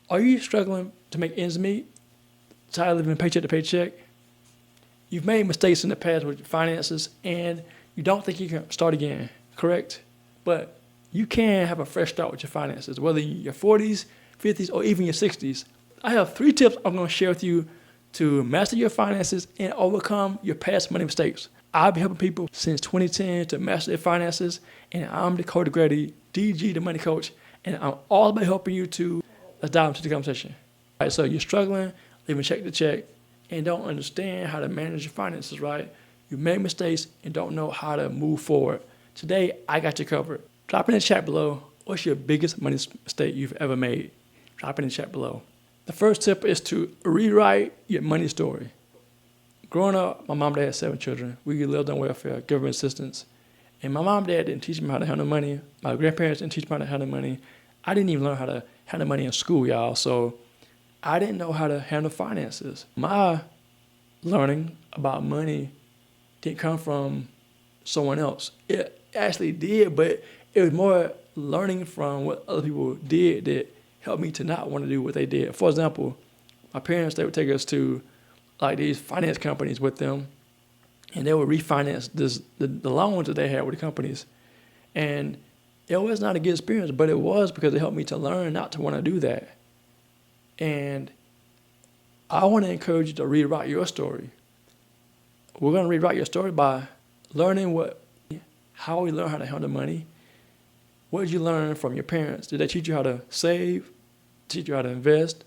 Are you struggling to make ends meet? Tired of living paycheck to paycheck? You've made mistakes in the past with your finances and you don't think you can start again, correct? But you can have a fresh start with your finances, whether in your 40s, 50s, or even your 60s. I have 3 tips I'm going to share with you to master your finances and overcome your past money mistakes. I've been helping people since 2010 to master their finances, and I'm Dakota Grady, DG, the money coach, and I'm all about helping you to let's dive into the conversation. All right, so you're struggling, living check to check, and don't understand how to manage your finances, right? You make mistakes and don't know how to move forward. Today, I got you covered. Drop in the chat below, what's your biggest money mistake you've ever made? Drop in the chat below. The first tip is to rewrite your money story. Growing up, my mom and dad had 7 children. We lived on welfare, government assistance. And my mom and dad didn't teach me how to handle money. My grandparents didn't teach me how to handle money. I didn't even learn how to handle money in school, y'all. So I didn't know how to handle finances. My learning about money didn't come from someone else. It actually did, but it was more learning from what other people did that helped me to not want to do what they did. For example, my parents, they would take us to like these finance companies with them, and they would refinance the loans that they had with the companies. And it was not a good experience, but it was because it helped me to learn not to want to do that. And I want to encourage you to rewrite your story. We're going to rewrite your story by learning how we learn how to handle money. What did you learn from your parents? Did they teach you how to save, teach you how to invest?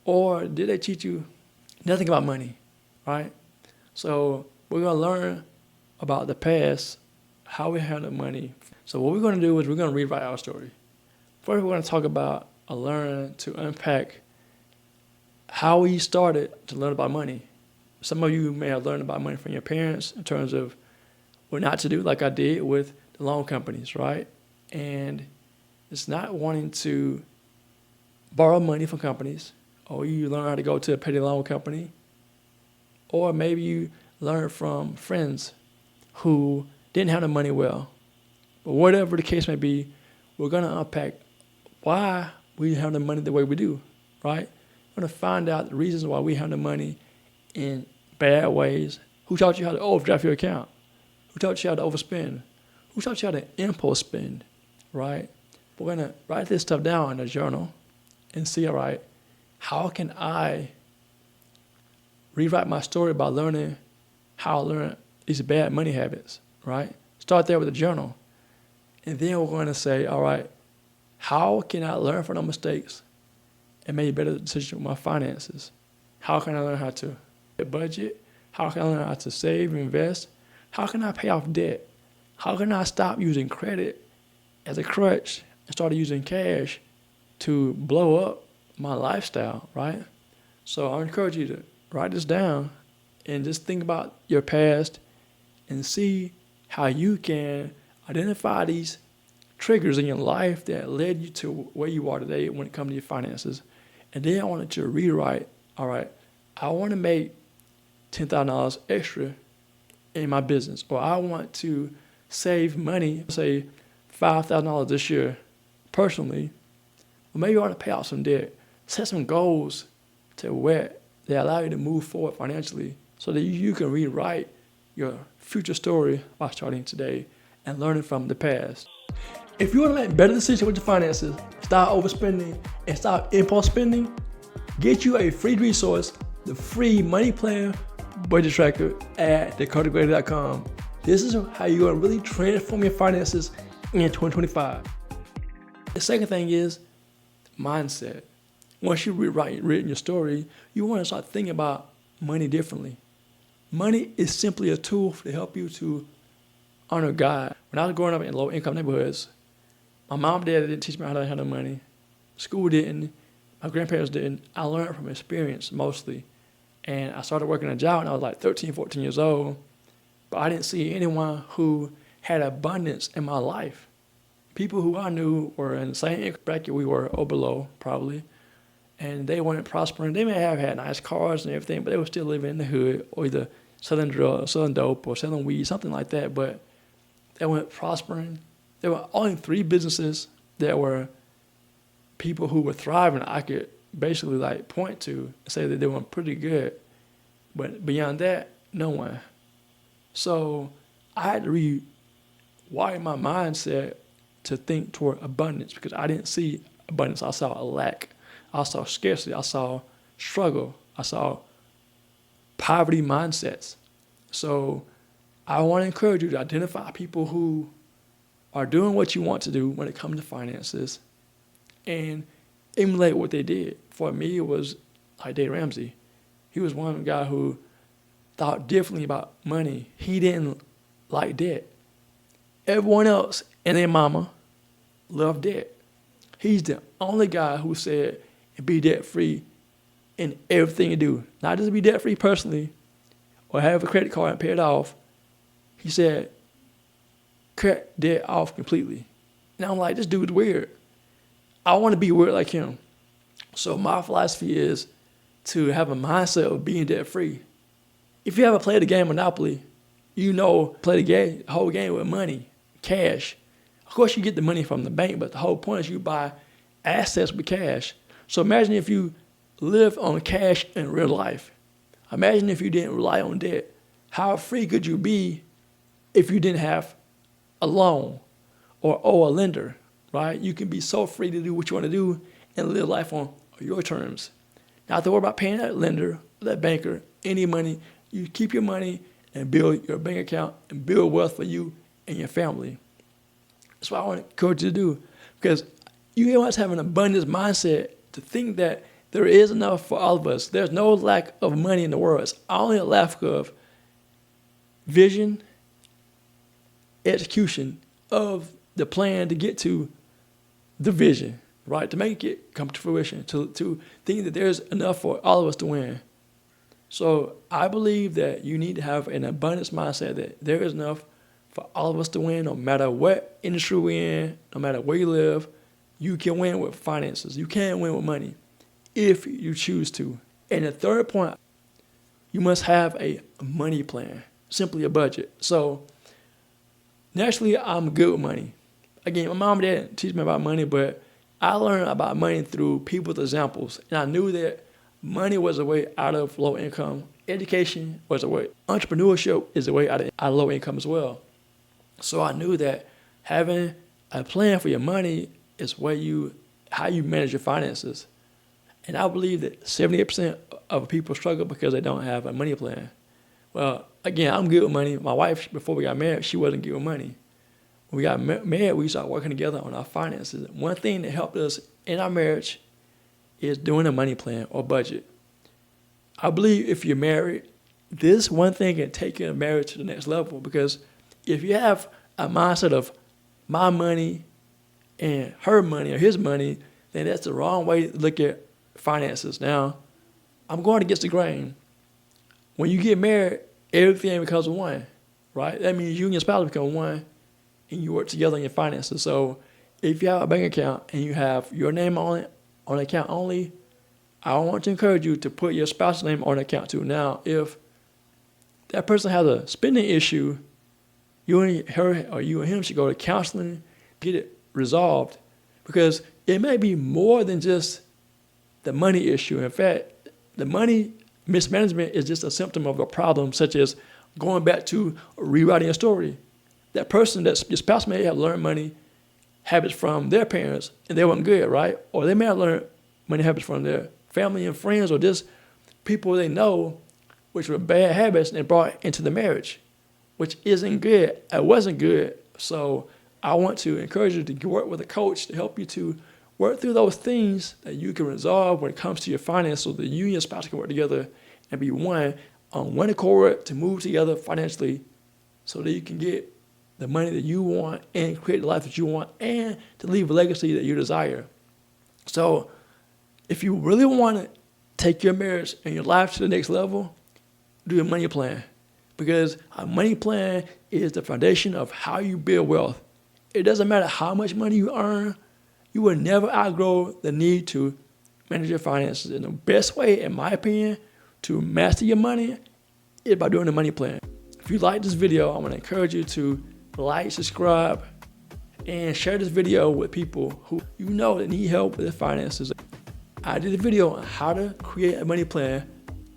Or did they teach you nothing about money, right? So we're going to learn about the past, how we handle money. So what we're going to do is we're going to rewrite our story. First, we're going to talk about learn to unpack how we started to learn about money. Some of you may have learned about money from your parents in terms of what not to do, like I did with the loan companies, right? And it's not wanting to borrow money from companies, or you learn how to go to a petty loan company, or maybe you learn from friends who didn't have the money well. But whatever the case may be, we're going to unpack why we have the money the way we do, right? We're going to find out the reasons why we have the money in bad ways. Who taught you how to overdraft your account? Who taught you how to overspend? Who taught you how to impulse spend, right? We're going to write this stuff down in a journal and see, all right, how can I rewrite my story by learning how I learn these bad money habits, right? Start there with a journal. And then we're going to say, all right, how can I learn from those mistakes and make a better decision with my finances? How can I learn how to budget? How can I learn how to save and invest? How can I pay off debt? How can I stop using credit as a crutch and start using cash to blow up my lifestyle, right? So I encourage you to write this down and just think about your past and see how you can identify these triggers in your life that led you to where you are today when it comes to your finances. And then I wanted to rewrite, all right, I want to make $10,000 extra in my business, or I want to save money, say $5,000 this year personally, or maybe I want to pay off some debt. Set some goals to where they allow you to move forward financially so that you can rewrite your future story by starting today and learning from the past. If you want to make better decisions with your finances, stop overspending, and stop impulse spending, get you a free resource, the free money plan budget tracker at dakotagrady.com. This is how you're going to really transform your finances in 2025. The second thing is mindset. Once you've written your story, you want to start thinking about money differently. Money is simply a tool to help you to honor God. When I was growing up in low-income neighborhoods, my mom and dad didn't teach me how to handle money. School didn't. My grandparents didn't. I learned from experience mostly. And I started working a job when I was like 13, 14 years old. But I didn't see anyone who had abundance in my life. People who I knew were in the same income bracket we were, or below, probably. And they weren't prospering. They may have had nice cars and everything, but they were still living in the hood, or either selling drugs, selling dope, or selling weed, something like that. But they weren't prospering. There were only 3 businesses that were people who were thriving, I could basically like point to and say that they were pretty good. But beyond that, no one. So I had to rewire my mindset to think toward abundance because I didn't see abundance. I saw a lack. I saw scarcity. I saw struggle. I saw poverty mindsets. So I want to encourage you to identify people who are doing what you want to do when it comes to finances and emulate what they did. For me, it was like Dave Ramsey. He was one guy who thought differently about money. He didn't like debt. Everyone else and their mama loved debt. He's the only guy who said be debt free in everything you do. Not just be debt free personally or have a credit card and pay it off. He said cut debt off completely. And I'm like, this dude's weird. I want to be weird like him. So my philosophy is to have a mindset of being debt free. If you ever played the game Monopoly, you know, play the whole game with money, cash. Of course, you get the money from the bank, but the whole point is you buy assets with cash. So imagine if you live on cash in real life. Imagine if you didn't rely on debt. How free could you be if you didn't have a loan or owe a lender, right? You can be so free to do what you want to do and live life on your terms. Not have to worry about paying that lender, that banker, any money. You keep your money and build your bank account and build wealth for you and your family. That's what I want to encourage you to do, because you must have an abundance mindset to think that there is enough for all of us. There's no lack of money in the world. It's only a lack of vision, execution of the plan to get to the vision, right? To make it come to fruition, to think that there's enough for all of us to win. So I believe that you need to have an abundance mindset that there is enough for all of us to win, no matter what industry we're in, no matter where you live. You can win with finances. You can win with money if you choose to. And the third point, you must have a money plan, simply a budget. So naturally, I'm good with money. Again, my mom and dad didn't teach me about money, but I learned about money through people's examples. And I knew that money was a way out of low income. Education was a way. Entrepreneurship is a way out of low income as well. So I knew that having a plan for your money is how you manage your finances. And I believe that 78% of people struggle because they don't have a money plan. Well, again, I'm good with money. My wife, before we got married, she wasn't good with money. When we got married, we started working together on our finances. One thing that helped us in our marriage is doing a money plan or budget. I believe if you're married, this one thing can take your marriage to the next level, because if you have a mindset of my money and her money or his money, then that's the wrong way to look at finances. Now, I'm going against the grain. When you get married, everything becomes one, right? That means you and your spouse become one and you work together on your finances. So if you have a bank account and you have your name on it, on the account only, I want to encourage you to put your spouse's name on the account too. Now, if that person has a spending issue, you and her or you and him should go to counseling, get it resolved, because it may be more than just the money issue. In fact, the money mismanagement is just a symptom of a problem, such as going back to rewriting a story. That person, that your spouse may have learned money habits from their parents and they weren't good, right? Or they may have learned money habits from their family and friends, or just people they know, which were bad habits, and brought into the marriage, which isn't good. It wasn't good. So I want to encourage you to work with a coach to help you to work through those things that you can resolve when it comes to your finances, so that you and your spouse can work together and be one on one accord to move together financially, so that you can get the money that you want and create the life that you want and to leave a legacy that you desire. So if you really want to take your marriage and your life to the next level, do a money plan, because a money plan is the foundation of how you build wealth. It doesn't matter how much money you earn, you will never outgrow the need to manage your finances. And the best way, in my opinion, to master your money is by doing a money plan. If you like this video, I'm going to encourage you to like, subscribe, and share this video with people who you know that need help with their finances. I did a video on how to create a money plan.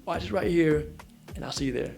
Watch it right here, and I'll see you there.